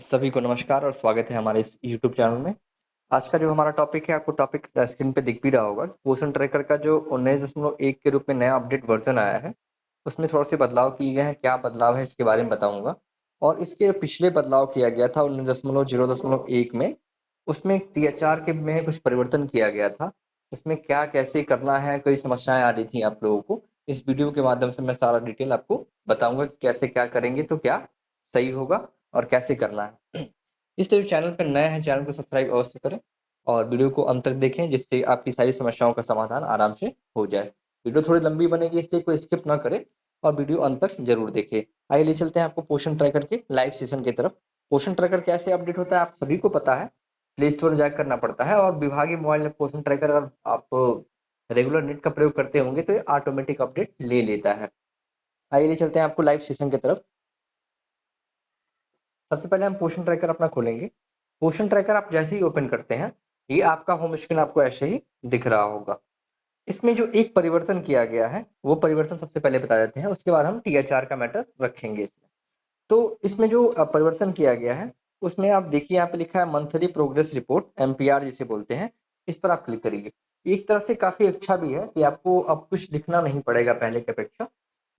सभी को नमस्कार और स्वागत है हमारे इस यूट्यूब चैनल में। आज का जो हमारा टॉपिक है, आपको टॉपिक स्क्रीन पे दिख भी रहा होगा। पोषण ट्रैकर का जो 19.1 के रूप में नया अपडेट वर्जन आया है, उसमें थोड़े से बदलाव किए गए हैं। क्या बदलाव है इसके बारे में बताऊंगा। और इसके पिछले बदलाव किया गया था 19.0.1 में, उसमें THR के में कुछ परिवर्तन किया गया था। उसमें क्या कैसे करना है, कई समस्याएं आ रही थी आप लोगों को। इस वीडियो के माध्यम से मैं सारा डिटेल आपको बताऊंगा कि कैसे क्या करेंगे तो क्या सही होगा और कैसे करना है। इसलिए चैनल पर नए हैं, चैनल को सब्सक्राइब अवश्य करें और वीडियो को अंत तक देखें, जिससे आपकी सारी समस्याओं का समाधान आराम से हो जाए। वीडियो थोड़ी लंबी बनेगी, इसलिए कोई स्किप ना करे और वीडियो अंत तक जरूर देखे। आइए ले चलते हैं आपको पोषण ट्रैकर के लाइव सेशन की तरफ। पोषण ट्रैकर कैसे अपडेट होता है आप सभी को पता है। प्ले स्टोर जाकर करना पड़ता है और विभागीय मोबाइल में पोषण ट्रैकर अगर आप रेगुलर नेट का प्रयोग करते होंगे तो ये ऑटोमेटिक अपडेट ले लेता है। आइए ले चलते हैं आपको लाइव सेशन की तरफ। सबसे पहले हम पोषण ट्रैकर अपना खोलेंगे। पोषण ट्रैकर आप जैसे ही ओपन करते हैं, ये आपका होम स्क्रीन आपको ऐसे ही दिख रहा होगा। इसमें जो एक परिवर्तन किया गया है, वो परिवर्तन सबसे पहले बता देते हैं, उसके बाद हम THR का मैटर रखेंगे इसमें। तो इसमें जो परिवर्तन किया गया है, उसमें आप देखिए यहाँ पे लिखा है मंथली प्रोग्रेस रिपोर्ट, MPR जिसे बोलते हैं। इस पर आप क्लिक करिए। एक तरह से काफी अच्छा भी है कि आपको अब कुछ लिखना नहीं पड़ेगा पहले की अपेक्षा।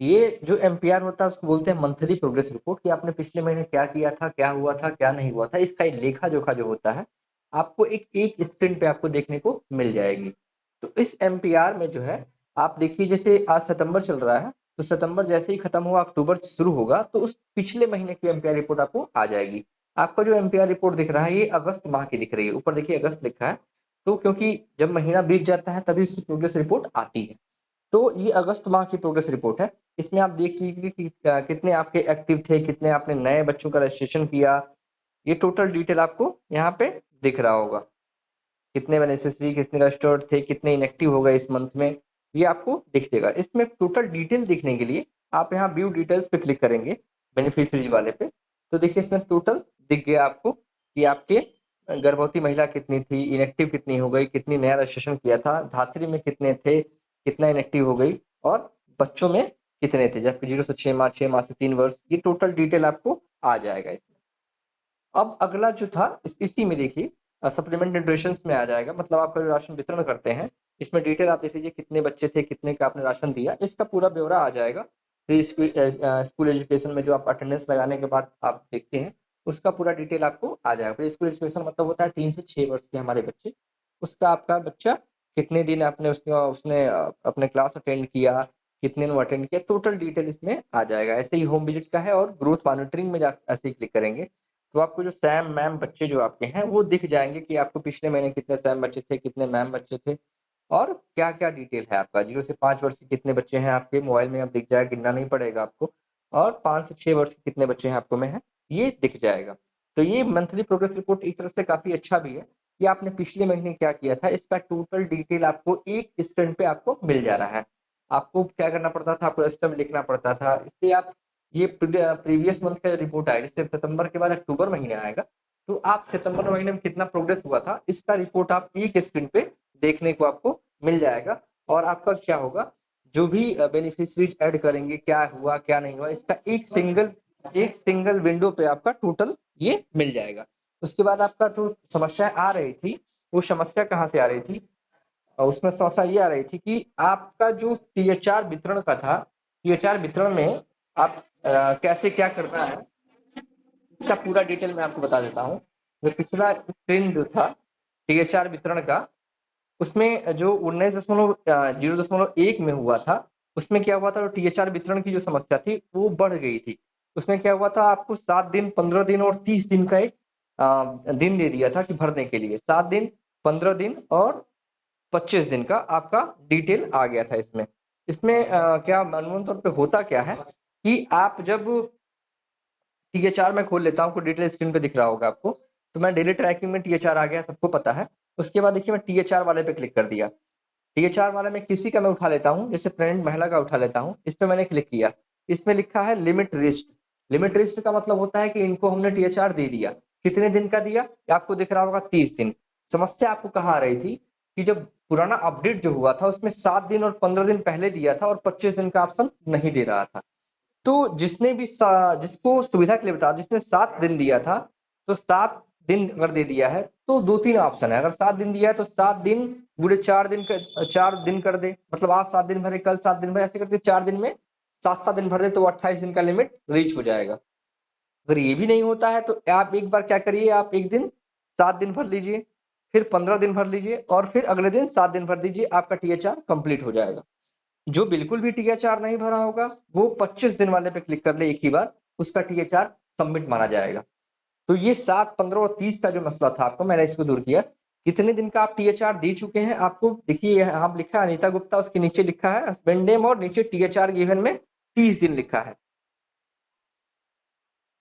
ये जो MPR होता है उसको बोलते हैं मंथली प्रोग्रेस रिपोर्ट, कि आपने पिछले महीने क्या किया था, क्या हुआ था, क्या नहीं हुआ था। इसका एक लेखा जोखा जो होता है, आपको एक स्क्रीन पे आपको देखने को मिल जाएगी। तो इस MPR में जो है, आप देखिए जैसे आज सितंबर चल रहा है, तो सितंबर जैसे ही खत्म हुआ, अक्टूबर शुरू होगा, तो उस पिछले महीने की MPR रिपोर्ट आपको आ जाएगी। आपका जो MPR रिपोर्ट दिख रहा है, ये अगस्त माह की दिख रही है। ऊपर देखिए अगस्त लिखा है। तो क्योंकि जब महीना बीत जाता है तभी उसकी प्रोग्रेस रिपोर्ट आती है। तो ये अगस्त माह की प्रोग्रेस रिपोर्ट है। इसमें आप देख लीजिए कि कितने आपके एक्टिव थे, कितने आपने नए बच्चों का रजिस्ट्रेशन किया। ये टोटल डिटेल आपको यहाँ पे दिख रहा होगा। कितने बेनिफिशियरी, कितने रजिस्टर्ड थे, कितने इनएक्टिव हो गए इस मंथ में, ये आपको दिख देगा। इसमें टोटल डिटेल देखने के लिए आप यहाँ व्यू डिटेल्स पे क्लिक करेंगे, बेनिफिशियरी वाले पे। तो देखिए इसमें टोटल दिख गया आपको कि आपके गर्भवती महिला कितनी थी, इनएक्टिव कितनी हो गई, कितनी नया रजिस्ट्रेशन किया था, धात्री में कितने थे, कितना इनएक्टिव हो गई, और बच्चों में कितने थे, जबकि 0 से 6 माह, 6 माह से 3 वर्ष, ये टोटल डिटेल आपको आ जाएगा इसमें। अब अगला जो था इसी में देखिए सप्लीमेंट न्यूट्रिशन में आ जाएगा, मतलब आपका जो राशन वितरण करते हैं, इसमें डिटेल आप देख लीजिए, कितने बच्चे थे, कितने का आपने राशन दिया, इसका पूरा ब्यौरा आ जाएगा। प्री स्कूल एजुकेशन में जो आप अटेंडेंस लगाने के बाद आप देखते हैं, उसका पूरा डिटेल आपको आ जाएगा। प्री स्कूल एजुकेशन मतलब होता है 3 से 6 वर्ष के हमारे बच्चे। उसका आपका बच्चा कितने दिन आपने उसने अपने क्लास अटेंड किया, कितने ने अटेंड किया, टोटल डिटेल इसमें आ जाएगा। ऐसे ही होम विजिट का है, और ग्रोथ मॉनिटरिंग में जा ऐसे ही क्लिक करेंगे तो आपको जो सैम मैम बच्चे जो आपके हैं वो दिख जाएंगे कि आपको पिछले महीने कितने सैम बच्चे थे, कितने मैम बच्चे थे, और क्या क्या डिटेल है आपका। 0 से 5 वर्ष के कितने बच्चे हैं आपके मोबाइल में, अब दिख जाएगा, गिनना नहीं पड़ेगा आपको। और 5 से 6 वर्ष के कितने बच्चे हैं आपको में है, ये दिख जाएगा। तो ये मंथली प्रोग्रेस रिपोर्ट एक तरह से काफी अच्छा भी है कि आपने पिछले महीने क्या किया था, इसका टोटल डिटेल आपको एक स्क्रीन पे आपको मिल जा रहा है। आपको क्या करना पड़ता था, आपको रजिस्टर में लिखना पड़ता था। इससे आप ये प्रीवियस मंथ का रिपोर्ट आएगा, जैसे सितंबर के बाद अक्टूबर महीने आएगा, तो आप सितंबर महीने में कितना प्रोग्रेस हुआ था, इसका रिपोर्ट आप एक स्क्रीन पे देखने को आपको मिल जाएगा। और आपका क्या होगा, जो भी बेनिफिशरीज ऐड करेंगे, क्या हुआ क्या नहीं हुआ, इसका एक सिंगल विंडो पे आपका टोटल ये मिल जाएगा। उसके बाद आपका जो समस्या आ रही थी, वो समस्या कहाँ से आ रही थी, और उसमें समस्या ये आ रही थी कि आपका जो THR वितरण का था, THR वितरण में आप कैसे क्या करना है, इसका पूरा डिटेल मैं आपको बता देता हूँ। जो पिछला स्क्रीन जो था THR वितरण का, उसमें जो 19.0.1 में हुआ था, उसमें क्या हुआ था, THR वितरण की जो समस्या थी वो बढ़ गई थी। उसमें क्या हुआ था, आपको 7 दिन, 15 दिन और 30 दिन का एक दिन दे दिया था कि भरने के लिए। 7 दिन, 15 दिन और 25 दिन का आपका डिटेल आ गया था इसमें। इसमें क्या अमूमन तौर पे होता क्या है कि आप जब THR में खोल लेता हूँ, आपको डिटेल स्क्रीन पे दिख रहा होगा आपको, तो मैं डेली ट्रैकिंग में THR आ गया, सबको पता है। उसके बाद देखिए मैं THR वाले पे क्लिक कर दिया। THR वाले में किसी का मैं उठा लेता हूँ, जैसे प्रेग्नेंट महिला का उठा लेता हूँ। इस पे मैंने क्लिक किया, इसमें लिखा है लिमिट रिस्ट। लिमिट रिस्ट का मतलब होता है कि इनको हमने THR दे दिया। कितने दिन का दिया, ये आपको दिख रहा होगा 30 दिन। समस्या आपको कहाँ आ रही थी कि जब पुराना अपडेट जो हुआ था, उसमें 7 दिन और 15 दिन पहले दिया था, और 25 दिन का ऑप्शन नहीं दे रहा था। तो जिसको सुविधा के लिए बता, जिसने 7 दिन दिया था, तो 7 दिन अगर दे दिया है तो 2-3 ऑप्शन है। अगर 7 दिन दिया है तो 7 दिन गुणे 4 दिन 4 दिन कर दे, मतलब आज 7 दिन भरे, कल 7 दिन भरे, ऐसे करके 4 दिन में 7-7 दिन भर दे तो 28 दिन का लिमिट रीच हो जाएगा। अगर ये भी नहीं होता है तो आप एक बार क्या करिए, आप एक दिन 7 दिन भर लीजिए, फिर 15 दिन भर लीजिए और फिर अगले दिन 7 दिन भर दीजिए, आपका THR कंप्लीट हो जाएगा। जो बिल्कुल भी THR नहीं भरा होगा वो 25 दिन वाले पे क्लिक कर ले एक ही बार, उसका THR सबमिट माना जाएगा। तो ये 7, 15 और 30 का जो मसला था आपको, मैंने इसको दूर किया। कितने दिन का आप THR दे चुके हैं, आपको देखिए यहाँ लिखा है अनीता गुप्ता, उसके नीचे लिखा है हस्बैंड नेम और नीचे THR गिवन में 30 दिन लिखा है।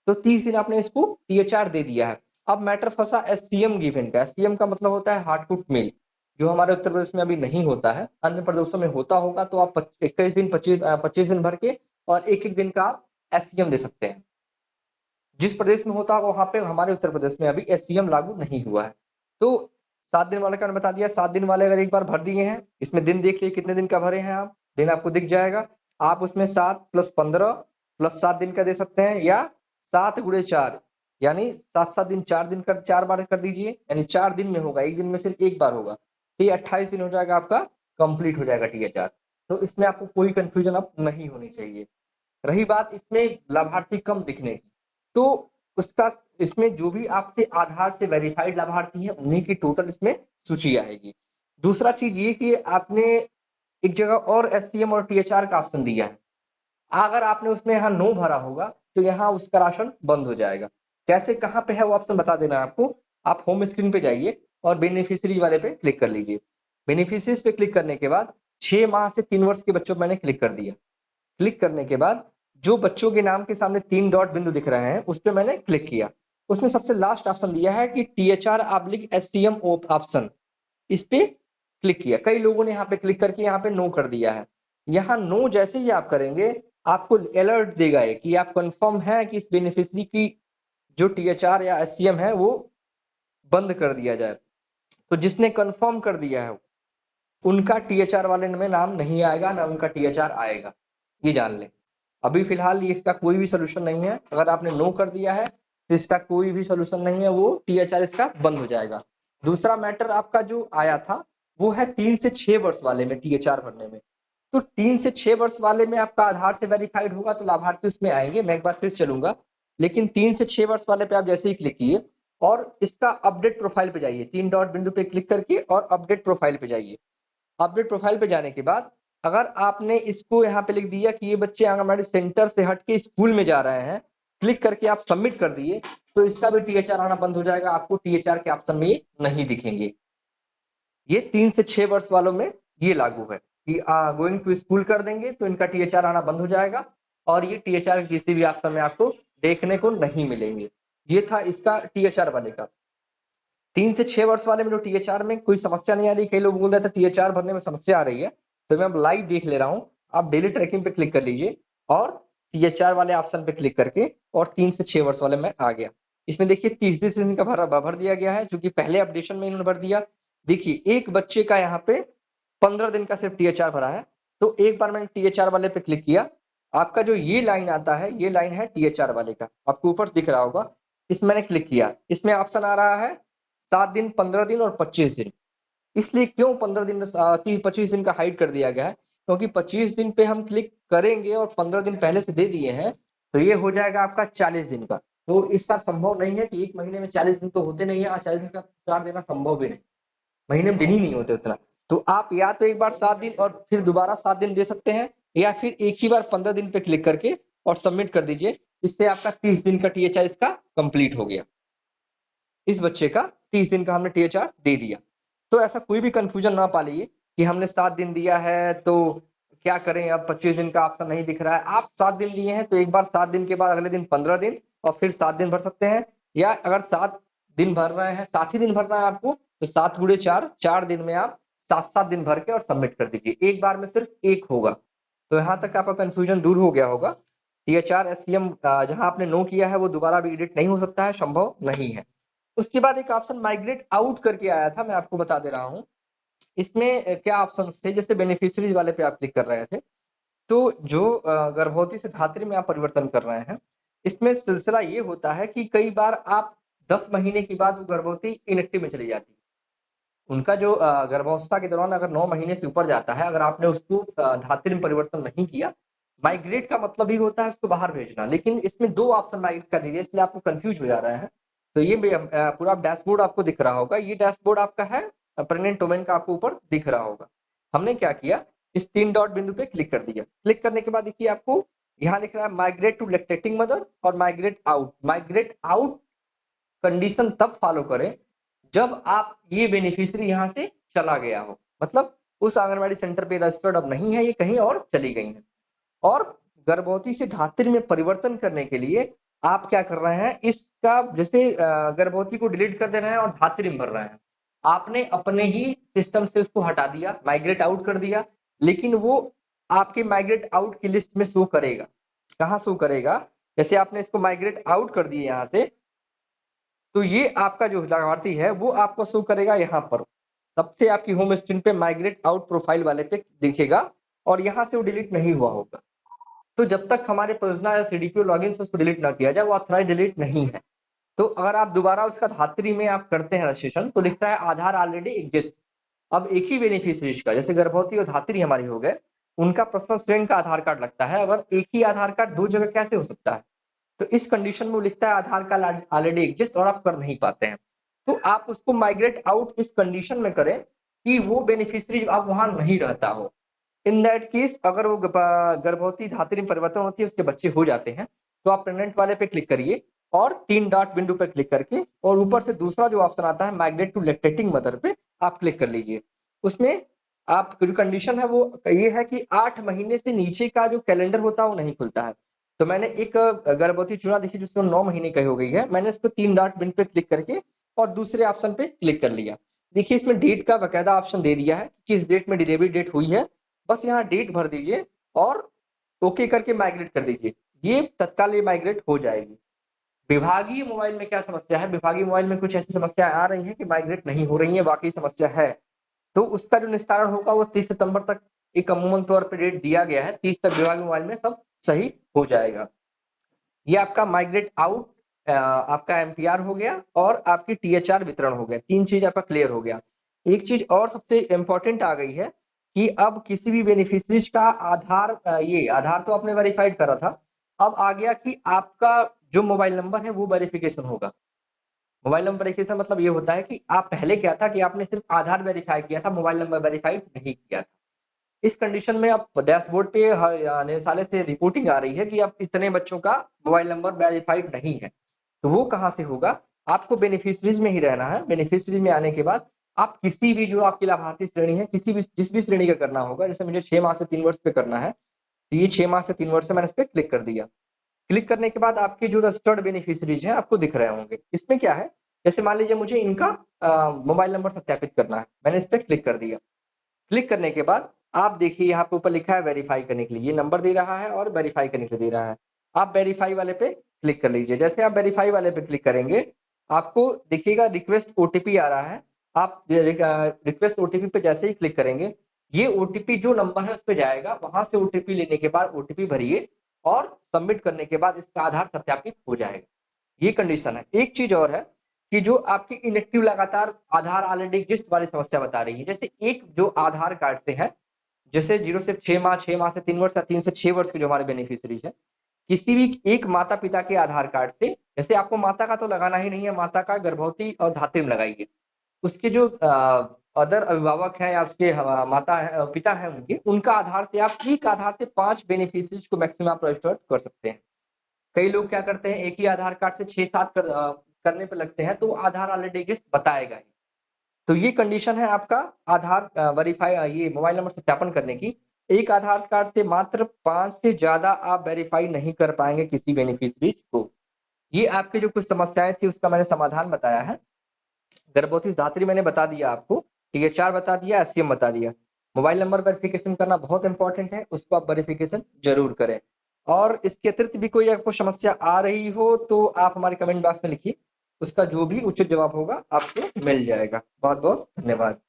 तो 30 दिन आपने इसको THR दे दिया है। अब मैटर फंसा SCM गिवन का। SCM का मतलब होता है हार्ड कुक मील, जो हमारे उत्तर प्रदेश में अभी नहीं होता है, अन्य प्रदेशों में होता होगा। तो आप 21 दिन 25 दिन भर के और एक एक दिन का आप SCM दे सकते हैं। जिस प्रदेश में होता है वहां पे, हमारे उत्तर प्रदेश में अभी SCM लागू नहीं हुआ है। तो 7 दिन वाले का मैंने बता दिया। 7 दिन वाले अगर एक बार भर दिए हैं, इसमें दिन देख लिए कितने दिन का भरे हैं आप, दिन आपको दिख जाएगा। आप उसमें 7 + 15 + 7 दिन का दे सकते हैं, या 7 × 4 यानी 7-7 दिन, 4 दिन कर 4 बार कर दीजिए, यानी 4 दिन में होगा, एक दिन में सिर्फ एक बार होगा। तो ये 28 दिन हो जाएगा, आपका कंप्लीट हो जाएगा THR। तो इसमें आपको कोई कंफ्यूजन अब नहीं होनी चाहिए। रही बात इसमें लाभार्थी कम दिखने की, तो उसका इसमें जो भी आपसे आधार से वेरीफाइड लाभार्थी हैं उन्हीं की टोटल इसमें सूची आएगी। दूसरा चीज ये कि आपने एक जगह और SCM और THR का ऑप्शन दिया है, अगर आपने उसमें यहाँ नो भरा होगा तो यहाँ उसका राशन बंद हो जाएगा। कैसे, कहाँ पे है वो ऑप्शन बता देना आपको। आप होम स्क्रीन पे जाइए और बेनिफिशियरी वाले पे क्लिक कर लीजिए। बेनिफिशियरीज पे क्लिक करने के बाद 6 माह से 3 वर्ष के बच्चों पर मैंने क्लिक कर दिया। क्लिक करने के बाद जो बच्चों के नाम के सामने 3 डॉट बिंदु दिख रहे हैं उस पर मैंने क्लिक किया। उसमें सबसे लास्ट ऑप्शन दिया है कि THR/SCM ऑप्शन, इस पे क्लिक किया। कई लोगों ने यहाँ पे क्लिक करके यहाँ पे नो कर दिया है। यहाँ नो जैसे ही आप करेंगे आपको अलर्ट देगा कि आप कंफर्म है कि इस बेनिफिशियरी की जो THR या SCM है वो बंद कर दिया जाए। तो जिसने कंफर्म कर दिया है उनका THR वाले में नाम नहीं आएगा, ना उनका THR आएगा, ये जान लें। अभी फिलहाल ये इसका कोई भी सोल्यूशन नहीं है। अगर आपने नो कर दिया है तो इसका कोई भी सोल्यूशन नहीं है, वो THR इसका बंद हो जाएगा। दूसरा मैटर आपका जो आया था वो है 3 से 6 वर्ष वाले में THR भरने में। तो 3 से 6 वर्ष वाले में आपका आधार से वेरीफाइड होगा तो लाभार्थी उसमें आएंगे, मैं एक बार फिर चलूंगा। लेकिन 3 से 6 वर्ष वाले पे आप जैसे ही क्लिक किए और इसका अपडेट प्रोफाइल पे जाइए, 3 डॉट बिंदु पे क्लिक करके और अपडेट प्रोफाइल पे जाइए। अपडेट प्रोफाइल पे जाने के बाद अगर आपने इसको यहाँ पे लिख दिया कि ये बच्चे आंगनबाड़ी सेंटर से हट के स्कूल में जा रहे हैं, क्लिक करके आप सबमिट कर दिए, तो इसका भी THR आना बंद हो जाएगा, आपको THR के ऑप्शन में ये नहीं दिखेंगे। ये 3 से 6 वर्ष वालों में ये लागू है कि गोइंग टू स्कूल कर देंगे तो इनका THR आना बंद हो जाएगा और ये THR किसी भी ऑप्शन में आपको देखने को नहीं मिलेंगे। ये था इसका THR वाले का। 3 से 6 वर्ष वाले में जो THR में कोई समस्या नहीं आ रही, कई लोग बोल रहे थे THR भरने में समस्या आ रही है, तो मैं अब लाइव देख ले रहा हूँ। आप डेली ट्रैकिंग पे क्लिक कर लीजिए और THR वाले ऑप्शन पे क्लिक करके और 3 से 6 वर्ष वाले में आ गया। इसमें देखिए 30 दिन का भर दिया गया है, जो कि पहले अपडेशन में इन्होंने भर दिया। देखिए एक बच्चे का यहाँ पे 15 दिन का सिर्फ THR भरा है, तो एक बार मैंने THR वाले पे क्लिक किया, आपका जो ये लाइन आता है ये लाइन है THR वाले का, आपको ऊपर दिख रहा होगा। इस मैंने क्लिक किया, इसमें ऑप्शन आ रहा है 7 दिन, 15 दिन और 25 दिन। इसलिए क्यों 15 दिन 25 दिन का हाइड कर दिया गया है, क्योंकि 25 दिन पे हम क्लिक करेंगे और 15 दिन पहले से दे दिए हैं तो ये हो जाएगा आपका 40 दिन का। तो इसका संभव नहीं है कि एक महीने में 40 दिन तो होते नहीं है, 40 दिन का चार्ज देना संभव भी नहीं, महीने में दिन ही नहीं होते उतना। तो आप या तो एक बार 7 दिन और फिर दोबारा 7 दिन दे सकते हैं, या फिर एक ही बार 15 दिन पे क्लिक करके और सबमिट कर दीजिए। इससे आपका 30 दिन का THR इसका कंप्लीट हो गया। इस बच्चे का 30 दिन का हमने THR दे दिया। तो ऐसा कोई भी कंफ्यूजन ना पालिए कि हमने 7 दिन दिया है तो क्या करें, अब 25 दिन का ऑप्शन नहीं दिख रहा है। आप 7 दिन दिए हैं तो एक बार 7 दिन के बाद अगले दिन 15 दिन और फिर 7 दिन भर सकते हैं, या अगर 7 दिन भर रहे हैं, 7 ही दिन भरना है आपको, तो 7 × 4 4 दिन में आप 7-7 दिन भर के और सबमिट कर दीजिए। एक बार में सिर्फ एक होगा। तो यहाँ तक आपका कंफ्यूजन दूर हो गया होगा। THR SCM जहां आपने नो किया है वो दोबारा भी एडिट नहीं हो सकता है, संभव नहीं है। उसके बाद एक ऑप्शन माइग्रेट आउट करके आया था, मैं आपको बता दे रहा हूँ। इसमें क्या ऑप्शन थे, जैसे बेनिफिशियरीज वाले पे आप क्लिक कर रहे थे, तो जो गर्भवती से धात्री में आप परिवर्तन कर रहे हैं, इसमें सिलसिला ये होता है कि कई बार आप 10 महीने के बाद वो गर्भवती इनएक्टिव में चली जाती है। उनका जो गर्भावस्था के दौरान अगर 9 महीने से ऊपर जाता है, अगर आपने उसको धात्री में परिवर्तन नहीं किया, माइग्रेट का मतलब ही होता है उसको बाहर भेजना, लेकिन इसमें 2 ऑप्शन माइग्रेट का दीजिए, इसलिए आपको कंफ्यूज हो जा रहा है। तो ये पूरा डैशबोर्ड आपको दिख रहा होगा, ये डैशबोर्ड आपका है प्रेग्नेंट वुमेन का, आपको ऊपर दिख रहा होगा। हमने क्या किया, इस 3 डॉट बिंदु पे क्लिक कर दिया। क्लिक करने के बाद देखिए आपको यहाँ लिख रहा है माइग्रेट टू लैक्टेटिंग मदर और migrate out. Migrate out condition तब फॉलो करें जब आप ये बेनिफिशियरी यहाँ से चला गया हो, मतलब उस आंगनबाड़ी सेंटर पे रजिस्टर्ड अब नहीं है, ये कहीं और चली गई है। और गर्भवती से धात्री में परिवर्तन करने के लिए आप क्या कर रहे हैं, इसका जैसे गर्भवती को डिलीट कर दे रहे हैं और धात्री में भर रहे हैं, आपने अपने ही सिस्टम से उसको हटा दिया, माइग्रेट आउट कर दिया, लेकिन वो आपके माइग्रेट आउट की लिस्ट में शो करेगा। कहाँ शो करेगा, जैसे आपने इसको माइग्रेट आउट कर दिए यहाँ से, तो ये आपका जो लाभार्थी है वो आपको शो करेगा यहाँ पर, सबसे आपकी होम स्क्रीन पे माइग्रेट आउट प्रोफाइल वाले पे दिखेगा, और यहाँ से वो डिलीट नहीं हुआ होगा। तो जब तक हमारे परियोजना या सीडीपीओ लॉगिन से उसको डिलीट ना किया जाए, वो ऑथराइज डिलीट नहीं है। तो अगर आप दोबारा उसका धात्री में आप करते हैं रजिस्ट्रेशन, तो लिखता है आधार ऑलरेडी एग्जिस्ट। अब एक ही बेनिफिशियरी का, जैसे गर्भवती और धात्री हमारी हो गए, उनका पर्सनल स्वयं का आधार कार्ड लगता है, अगर एक ही आधार कार्ड 2 जगह कैसे हो सकता है? तो इस कंडीशन में लिखता है आधार कार्ड ऑलरेडी एग्जिस्ट और आप कर नहीं पाते हैं, तो आप उसको माइग्रेट आउट इस कंडीशन में करें कि वो बेनिफिशियरी अब वहां नहीं रहता हो। इन दैट केस अगर वो गर्भवती धात्री में परिवर्तन होती है, उसके बच्चे हो जाते हैं, तो आप प्रेग्नेंट वाले पे क्लिक करिए और 3 डॉट बिंदु पे क्लिक करके, और ऊपर से दूसरा जो ऑप्शन आता है माइग्रेट टू लैक्टेटिंग मदर पे आप क्लिक कर लीजिए। उसमें आप जो कंडीशन है वो ये है कि 8 महीने से नीचे का जो कैलेंडर होता है वो नहीं खुलता है। तो मैंने एक गर्भवती चुना, देखिए जिसमें 9 महीने की हो गई है, मैंने इसको 3 डॉट बिंदु पे क्लिक करके और दूसरे ऑप्शन पे क्लिक कर लिया। देखिए इसमें डेट का बकायदा ऑप्शन दे दिया है, किस डेट में डिलीवरी डेट हुई है, बस यहाँ डेट भर दीजिए और ओके करके माइग्रेट कर दीजिए, ये तत्काल ये माइग्रेट हो जाएगी। विभागीय मोबाइल में क्या समस्या है, विभागीय मोबाइल में कुछ ऐसी समस्याएं आ रही हैं कि माइग्रेट नहीं हो रही है, वाकई समस्या है, तो उसका जो निस्तारण होगा वो 30 सितंबर तक एक अमूमन तौर पर डेट दिया गया है, 30 तक विभागीय मोबाइल में सब सही हो जाएगा। ये आपका माइग्रेट आउट आपका एमपीआर हो गया और आपकी टीएचआर वितरण हो गया, 3 चीज आपका क्लियर हो गया। एक चीज और सबसे इंपॉर्टेंट आ गई है कि अब किसी भी बेनिफिशियरीज का आधार, ये आधार तो आपने वेरीफाइड करा था, अब आ गया कि आपका जो मोबाइल नंबर है वो वेरिफिकेशन होगा। मोबाइल नंबर वेरिफिकेशन मतलब ये होता है कि आप पहले क्या था कि आपने सिर्फ आधार वेरीफाई किया था, मोबाइल नंबर वेरीफाइड नहीं किया था। इस कंडीशन में अब डैशबोर्ड पे निदेशालय से रिपोर्टिंग आ रही है कि अब इतने बच्चों का मोबाइल नंबर वेरीफाइड नहीं है, तो वो कहाँ से होगा, आपको बेनिफिशरीज में ही रहना है। बेनिफिशरीज में आने के बाद आप किसी भी जो आपकी लाभार्थी श्रेणी है, किसी भी जिस भी श्रेणी का करना होगा, जैसे मुझे 6 माह से 3 वर्ष पे करना है, तो ये 6 माह से 3 वर्ष से मैंने इस पर क्लिक कर दिया। क्लिक करने के बाद आपके जो रजिस्टर्ड बेनिफिशरीज हैं आपको दिख रहे होंगे। इसमें क्या है, जैसे मान लीजिए मुझे इनका मोबाइल नंबर सत्यापित करना है, मैंने इस पर क्लिक कर दिया। क्लिक करने के बाद आप देखिए यहाँ पे ऊपर लिखा है वेरीफाई करने के लिए, ये नंबर दे रहा है और वेरीफाई करने के लिए दे रहा है। आप वेरीफाई वाले पे क्लिक कर लीजिए। जैसे आप वेरीफाई वाले पे क्लिक करेंगे, आपको देखिएगा रिक्वेस्ट ओटीपी आ रहा है। आप रिक्वेस्ट ओटीपी पे जैसे ही क्लिक करेंगे, ये ओटीपी जो नंबर है उस पर जाएगा, वहां से ओटीपी लेने के बाद ओटीपी भरिए और सबमिट करने के बाद इसका आधार सत्यापित हो जाएगा। ये कंडीशन है। एक चीज और है कि जो आपकी इनएक्टिव लगातार आधार ऑलरेडी एग्जिस्ट वाली समस्या बता रही है, जैसे एक जो आधार कार्ड से है, जैसे 0 से 6 माह, 6 माह से 3 वर्ष या 3 से 6 वर्ष के जो हमारे बेनिफिशियरीज है, किसी भी एक माता पिता के आधार कार्ड से, जैसे आपको माता का तो लगाना ही नहीं है, माता का गर्भवती और धात्री में लगाइए, उसके जो अदर अभिभावक हैं या उसके माता है, पिता है उनके, उनका आधार से आप एक आधार से 5 बेनिफिशियरीज को मैक्सिमम आप रजिस्टर कर सकते हैं। कई लोग क्या करते हैं, एक ही आधार कार्ड से 6-7 करने पे लगते हैं, तो वो आधार ऑलरेडी एग्जिस्ट बताएगा ही। तो ये कंडीशन है आपका आधार वेरीफाई, ये मोबाइल नंबर सत्यापन करने की। एक आधार कार्ड से मात्र 5 से ज्यादा आप वेरीफाई नहीं कर पाएंगे किसी बेनिफिशियरी को। ये आपके जो कुछ समस्याएं थी उसका मैंने समाधान बताया है। गर्भवती धात्री मैंने बता दिया आपको, टीएचआर बता दिया, एससीएम बता दिया। मोबाइल नंबर वेरिफिकेशन करना बहुत इंपॉर्टेंट है, उसको आप वेरिफिकेशन जरूर करें। और इसके अतिरिक्त भी कोई आपको समस्या आ रही हो तो आप हमारे कमेंट बॉक्स में लिखिए, उसका जो भी उचित जवाब होगा आपको मिल जाएगा। बहुत बहुत धन्यवाद।